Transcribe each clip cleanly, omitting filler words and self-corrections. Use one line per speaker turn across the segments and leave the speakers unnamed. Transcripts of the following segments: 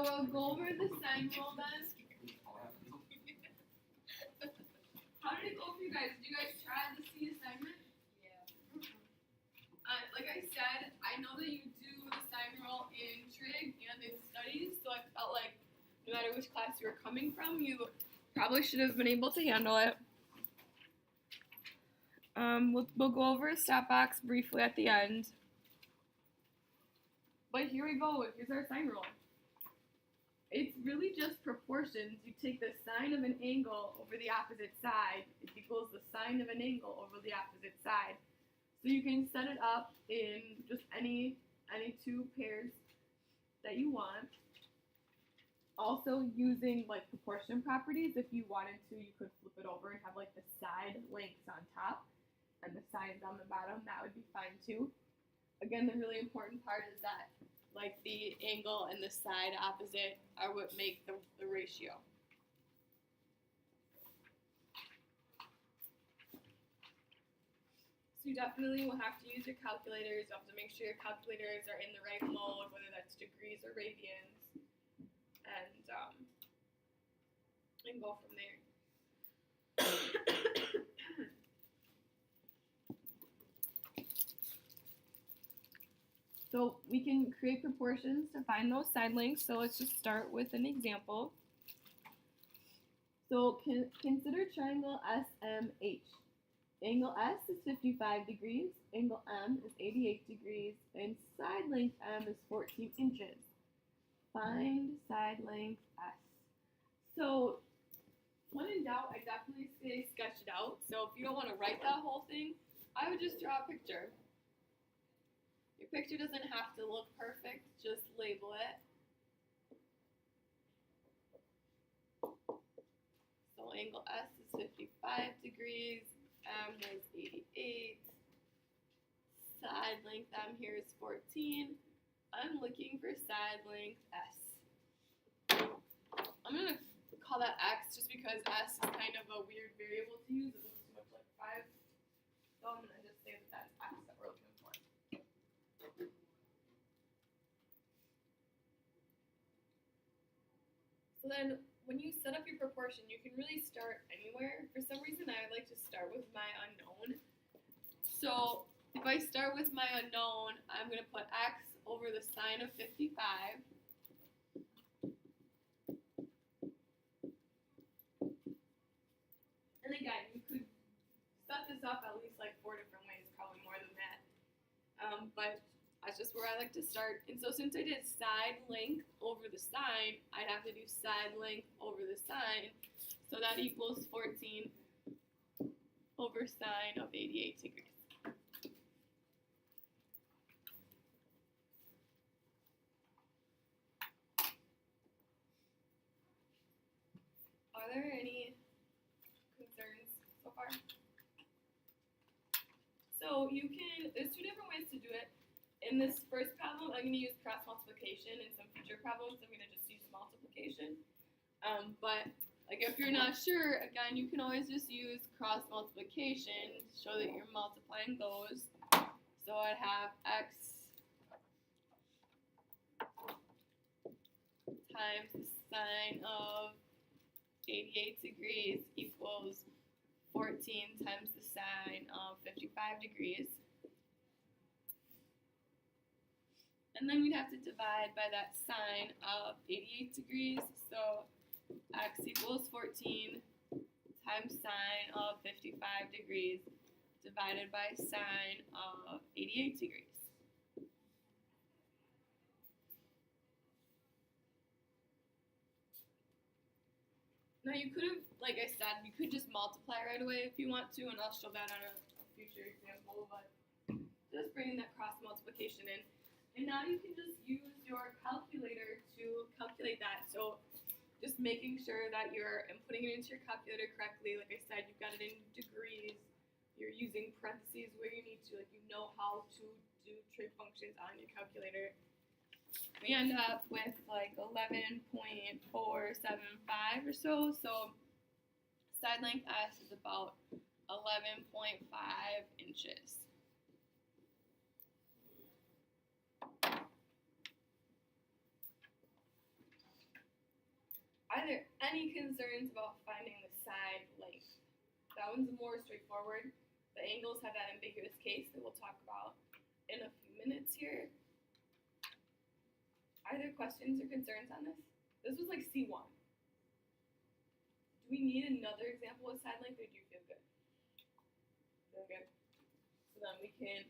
So we'll go over the sine rule then. How did it go for you guys? Did you guys try the C assignment?
Yeah.
Like I said, I know that you do the sine rule in trig and in studies, so I felt like no matter which class you were coming from, you probably should have been able to handle it. We'll go over a stat box briefly at the end. But here we go. Here's our sine rule. It's really just proportions. You take the sine of an angle over the opposite side. It equals the sine of an angle over the opposite side. So you can set it up in just any two pairs that you want. Also using like proportion properties, if you wanted to, you could flip it over and have like the side lengths on top and the sides on the bottom. That would be fine too. Again, the really important part is that like the angle and the side opposite are what make the ratio. So you definitely will have to use your calculators. You have to make sure your calculators are in the right mode, whether that's degrees or radians, and go from there. So we can create proportions to find those side lengths. So let's just start with an example. So consider triangle SMH. Angle S is 55 degrees, angle M is 88 degrees, and side length M is 14 inches. Find side length S. So when in doubt, I definitely say sketch it out. So if you don't want to write that whole thing, I would just draw a picture. Your picture doesn't have to look perfect, just label it. So angle S is 55 degrees, M is 88, side length M here is 14. I'm looking for side length S. I'm going to call that X just because S is kind of a weird variable to use. It looks too much like 5. So I'm going to just say that that's X that we're looking for. So then when you set up your proportion, you can really start anywhere. For some reason, I like to start with my unknown. So if I start with my unknown, I'm going to put X over the sine of 55. And again, you could set this up at least like 4 different ways, probably more than that. But that's just where I like to start. And so since I did side length over the sine, I'd have to do side length over the sine. So that equals 14 over sine of 88 degrees. Are there any concerns so far? So there's 2 different ways to do it. In this first problem, I'm going to use cross multiplication. In some future problems, I'm going to just use multiplication. But like if you're not sure, again, you can always just use cross multiplication to show that you're multiplying those. So I'd have X times the sine of 88 degrees equals 14 times the sine of 55 degrees. And then we'd have to divide by that sine of 88 degrees. So X equals 14 times sine of 55 degrees divided by sine of 88 degrees. Now you could have, like I said, you could just multiply right away if you want to, and I'll show that on a future example, but just bringing that cross multiplication in. And now you can just use your calculator to calculate that. So just making sure that you're inputting it into your calculator correctly. Like I said, you've got it in degrees. You're using parentheses where you need to, like you know how to do trig functions on your calculator. We end up with like 11.475 or so. So side length S is about 11.5 inches. Any concerns about finding the side length? That one's more straightforward. The angles have that ambiguous case that we'll talk about in a few minutes here. Are there questions or concerns on this? This was like C1. Do we need another example with side length, or do you feel good? Feel good? So then we can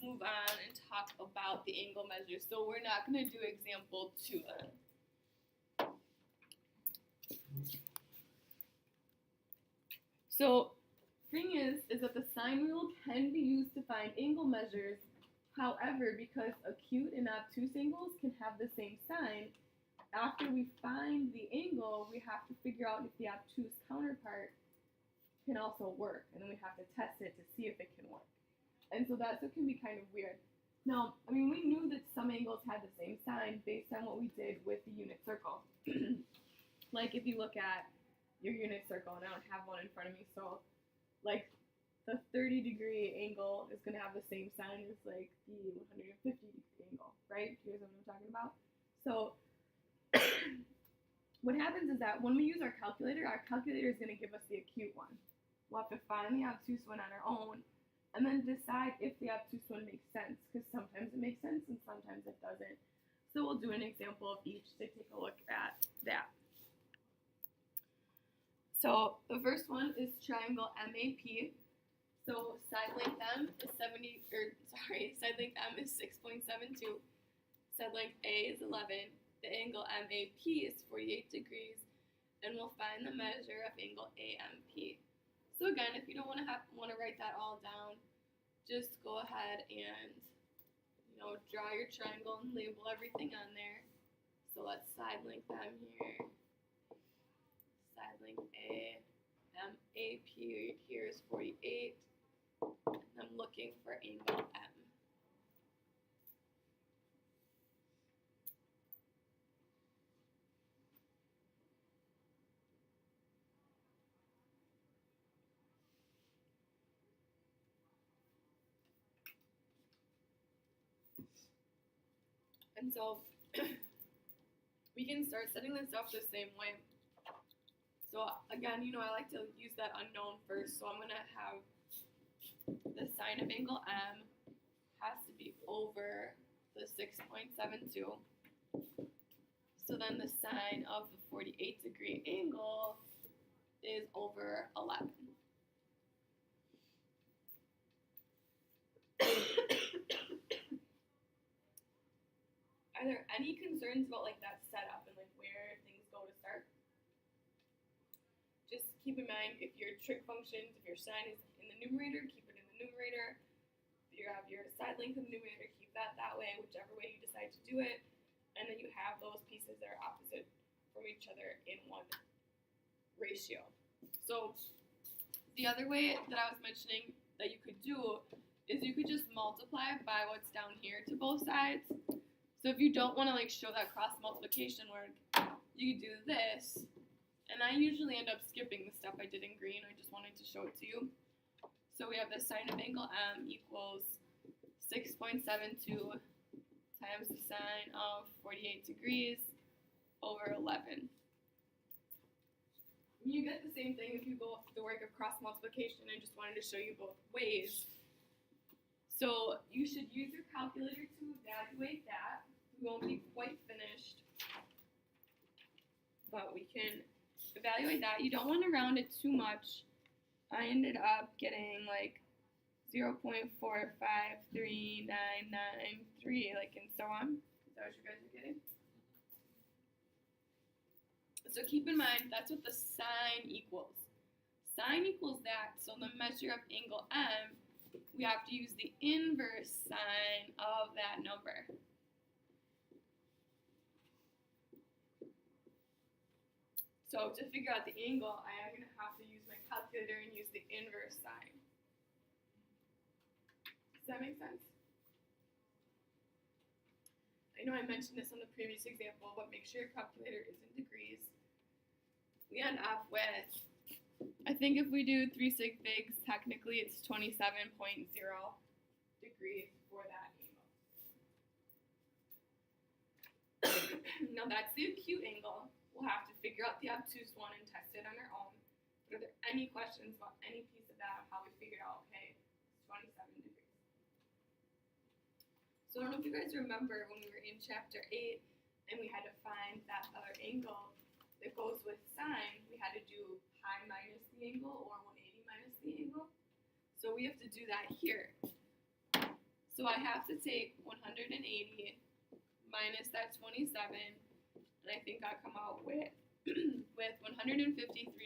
move on and talk about the angle measures. So we're not going to do example 2 then. So thing is that the sine rule can be used to find angle measures. However, because acute and obtuse angles can have the same sign, after we find the angle, we have to figure out if the obtuse counterpart can also work, and then we have to test it to see if it can work. And so that's what can be kind of weird. Now, I mean, we knew that some angles had the same sign based on what we did with the unit circle. Like if you look at your unit circle, and I don't have one in front of me, so like the 30-degree angle is going to have the same sign as like the 150-degree angle, right? Do you guys know what I'm talking about? So what happens is that when we use our calculator is going to give us the acute one. We'll have to find the obtuse one on our own, and then decide if the obtuse one makes sense, because sometimes it makes sense and sometimes it doesn't. So we'll do an example of each to take a look at that. So the first one is triangle MAP. So side length M is side length M is 6.72. Side length A is 11. The angle MAP is 48 degrees, and we'll find the measure of angle AMP. So again, if you don't want to write that all down, just go ahead and draw your triangle and label everything on there. So let's side length M here. Side length A, MAP here is 48, and I'm looking for angle M. And so we can start setting this up the same way. So again, I like to use that unknown first. So I'm going to have the sine of angle M has to be over the 6.72. So then the sine of the 48-degree angle is over 11. Are there any concerns about like that setup and like where things go to start? Just keep in mind, if your trig functions, if your sine is in the numerator, keep it in the numerator. If you have your side length in the numerator, keep that way, whichever way you decide to do it. And then you have those pieces that are opposite from each other in one ratio. So the other way that I was mentioning that you could do is you could just multiply by what's down here to both sides. So if you don't want to like show that cross multiplication work, you could do this. And I usually end up skipping the stuff I did in green. I just wanted to show it to you. So we have the sine of angle M equals 6.72 times the sine of 48 degrees over 11. You get the same thing if you go through the work of cross multiplication. I just wanted to show you both ways. So you should use your calculator to evaluate that. We won't be quite finished, but we can evaluate that. You don't want to round it too much. I ended up getting like 0.453993, like, and so on. Is that what you guys are getting? So keep in mind, that's what the sine equals. Sine equals that, so the measure of angle M, we have to use the inverse sine of that number. So to figure out the angle, I am going to have to use my calculator and use the inverse sine. Does that make sense? I know I mentioned this on the previous example, but make sure your calculator is in degrees. We end up with, I think if we do 3 sig figs, technically it's 27.0 degrees for that angle. Now that's the acute angle. we'll have to figure out the obtuse one and test it on our own. But are there any questions about any piece of that, how we figured out, okay, it's 27 degrees? So I don't know if you guys remember when we were in chapter 8 and we had to find that other angle that goes with sine, we had to do pi minus the angle or 180 minus the angle. So we have to do that here. So I have to take 180 minus that 27, and I think I come out with with 153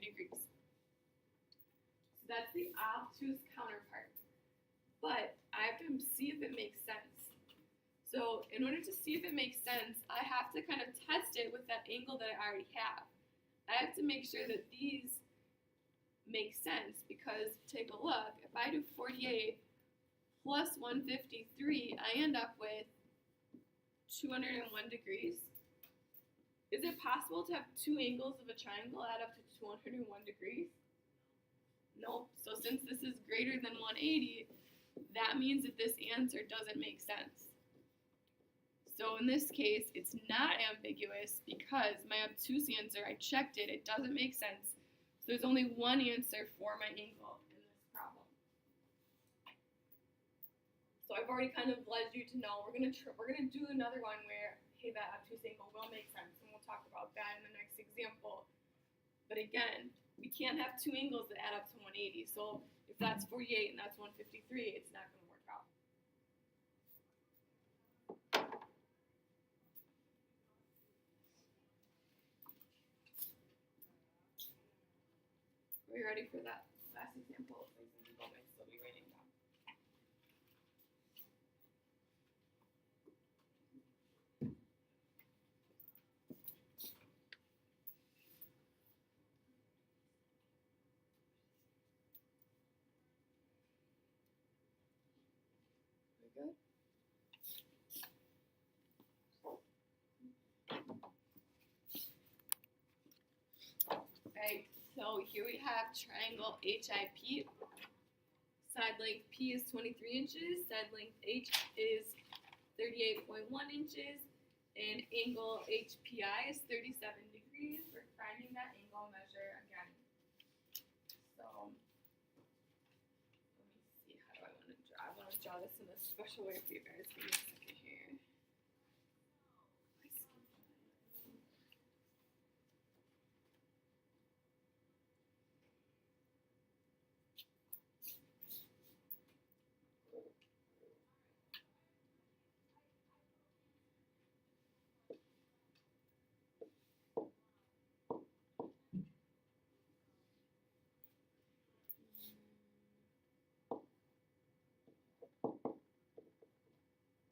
degrees. So that's the obtuse counterpart. But I have to see if it makes sense. So in order to see if it makes sense, I have to kind of test it with that angle that I already have. I have to make sure that these make sense, because take a look, if I do 48 plus 153, I end up with 201 degrees. Is it possible to have two angles of a triangle add up to 201 degrees? No. So since this is greater than 180, that means that this answer doesn't make sense. So in this case, it's not ambiguous because my obtuse answer, I checked it, it doesn't make sense. So there's only one answer for my angle in this problem. So I've already kind of led you to know we're gonna do another one where, hey, that obtuse angle will make sense, and we'll talk about that in the next example. But again, we can't have two angles that add up to 180. So if that's 48 and that's 153, it's not going to work out. Are you ready for that last example? Please moments, so be writing down. Good. Right, so here we have triangle HIP. Side length P is 23 inches, side length H is 38.1 inches, and angle HPI is 37 degrees. We're finding that angle measure again. So let me see, how do I want to draw? I want to draw this in a special way for you guys. Give me a second here.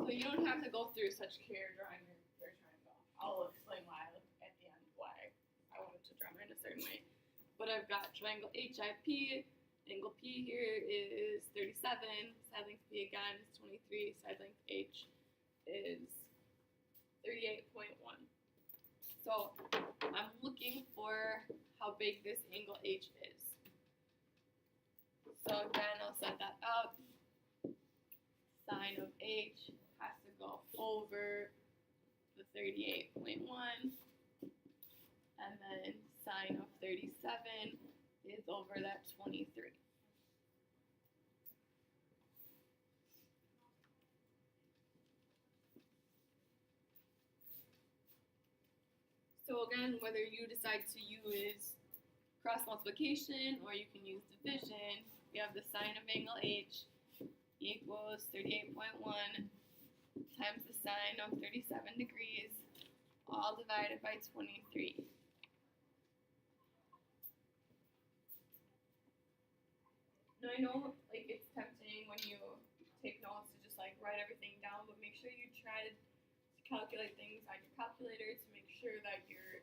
So you don't have to go through such care drawing your triangle. I'll explain why at the end why I wanted to draw mine a certain way. But I've got triangle HIP, angle P here is 37, side length P again is 23, side length H is 38.1. So I'm looking for how big this angle H is. So again, I'll set that up. Sine of H has to go over the 38.1, and then sine of 37 is over that 23. So again, whether you decide to use cross multiplication or you can use division, we have the sine of angle H equals 38.1 times the sine of 37 degrees, all divided by 23. Now I know like it's tempting when you take notes to just like write everything down, but make sure you try to calculate things on your calculator to make sure that you're,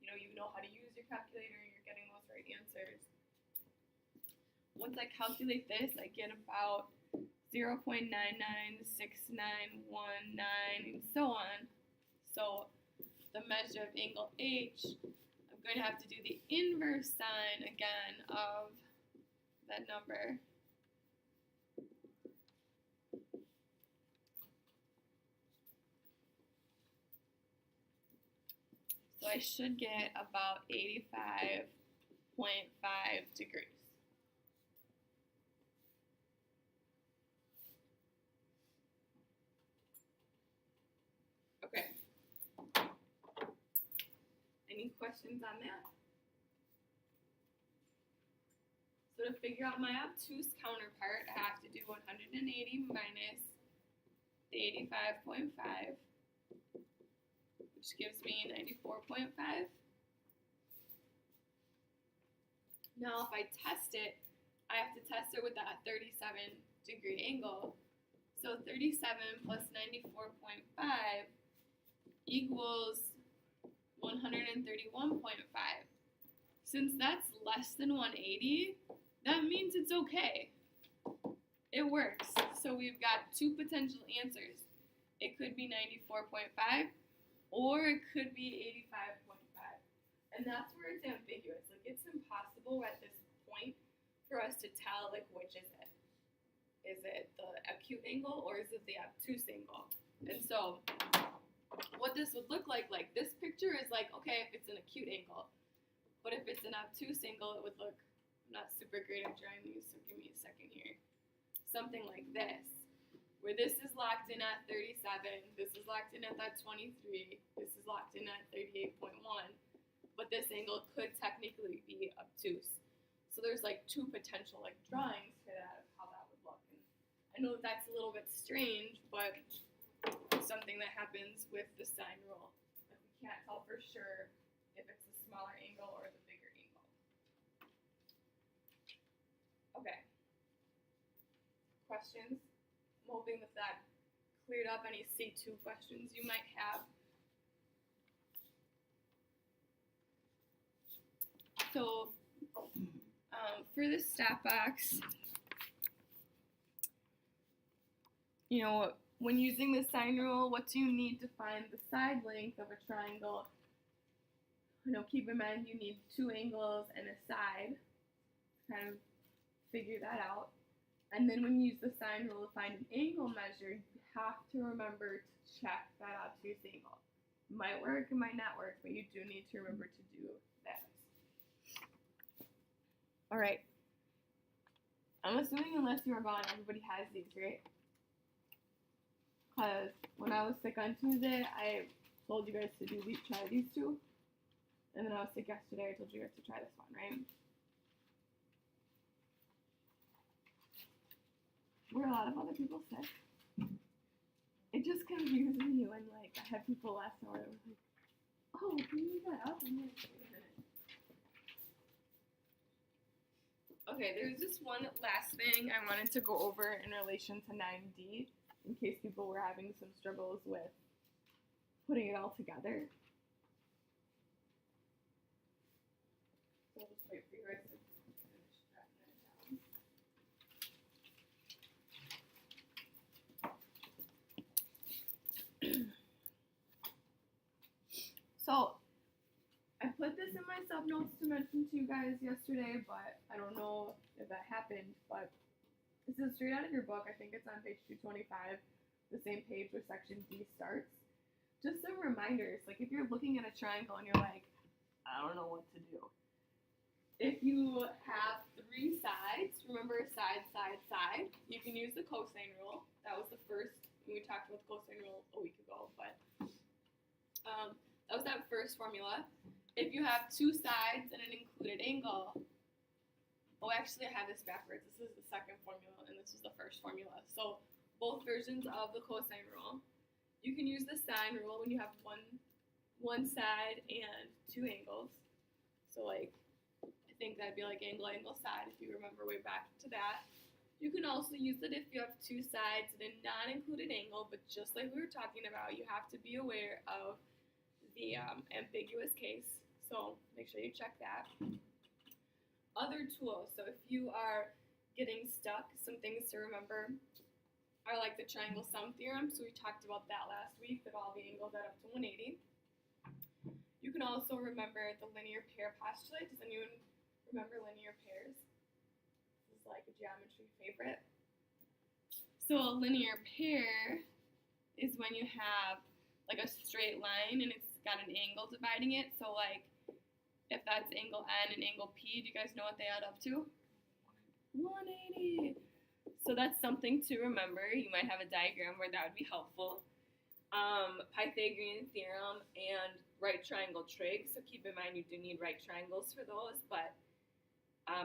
you know how to use your calculator and you're getting those right answers. Once I calculate this, I get about 0.99691 and so on. So the measure of angle H, I'm going to have to do the inverse sine again of that number. So So I should get about 85.5 degrees. Okay. Any questions on that? So to figure out my obtuse counterpart, I have to do 180 minus the 85.5, which gives me 94.5. Now if I test it, I have to test it with that 37-degree angle. So 37 plus 94.5 equals 131.5. Since that's less than 180, that means it's okay. It works. So we've got two potential answers. It could be 94.5 or it could be 85.5. And that's where it's ambiguous. Like, it's impossible at this point for us to tell, like, which is it. Is it the acute angle or is it the obtuse angle? And so what this would look like this picture is like, okay, if it's an acute angle. But if it's an obtuse angle, it would look, I'm not super great at drawing these, so give me a second here. Something like this, where this is locked in at 37, this is locked in at that 23, this is locked in at 38.1, but this angle could technically be obtuse. So there's like two potential like drawings for that of how that would look. And I know that's a little bit strange, but it's something that happens with the sine rule. Like, we can't tell for sure if it's the smaller angle or the bigger angle. Okay. Questions? I'm hoping that that cleared up any C2 questions you might have. So for the stat box, you know, when using the sine rule, what do you need to find the side length of a triangle? You know, keep in mind you need two angles and a side. Kind of figure that out. And then when you use the sine rule to find an angle measure, you have to remember to check that obtuse angle. It might work, it might not work, but you do need to remember to do that. All right. I'm assuming unless you were gone, everybody has these, right? Because when I was sick on Tuesday, I told you guys to try these two. And then I was sick yesterday, I told you guys to try this one, right? Were a lot of other people sick? It just confuses me when, like, I had people last hour that were like, oh, can you leave that up? I'm like, wait a minute. Okay, there's just one last thing I wanted to go over in relation to 9D, in case people were having some struggles with putting it all together. So I'll just wait for you guys to finish jotting that down. So I put this in my sub notes to mention to you guys yesterday, but I don't know if that happened, but this is straight out of your book. I think it's on page 225, the same page where section D starts. Just some reminders, like if you're looking at a triangle and you're like, I don't know what to do. If you have three sides, remember side, side, side, you can use the cosine rule. That was the first, we talked about the cosine rule a week ago, but that was that first formula. If you have two sides and an included angle, oh, actually I have this backwards. This is the second formula and this is the first formula. So both versions of the cosine rule. You can use the sine rule when you have one side and two angles. So like, I think that'd be like angle, angle, side if you remember way back to that. You can also use it if you have two sides and a non-included angle, but just like we were talking about, you have to be aware of the ambiguous case, so make sure you check that. Other tools, so if you are getting stuck, some things to remember are like the triangle sum theorem, so we talked about that last week, that all the angles add up to 180. You can also remember the linear pair postulate. Does anyone remember linear pairs? This is like a geometry favorite. So a linear pair is when you have like a straight line and it's got an angle dividing it. So like if that's angle N and angle P, do you guys know what they add up to? 180. So that's something to remember. You might have a diagram where that would be helpful. Pythagorean theorem and right triangle trig. So keep in mind you do need right triangles for those, but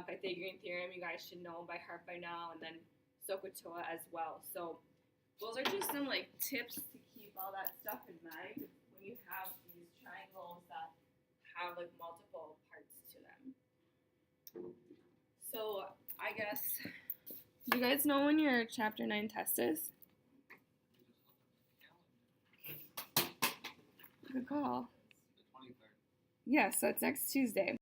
Pythagorean theorem you guys should know by heart by now, and then SOHCAHTOA as well. So those are just some like tips to keep all that stuff in mind when you have these triangles that have like multiple parts to them. So I guess, do you guys know when your chapter 9 test is? Good call.
The 23rd.
Yeah, so it's next Tuesday.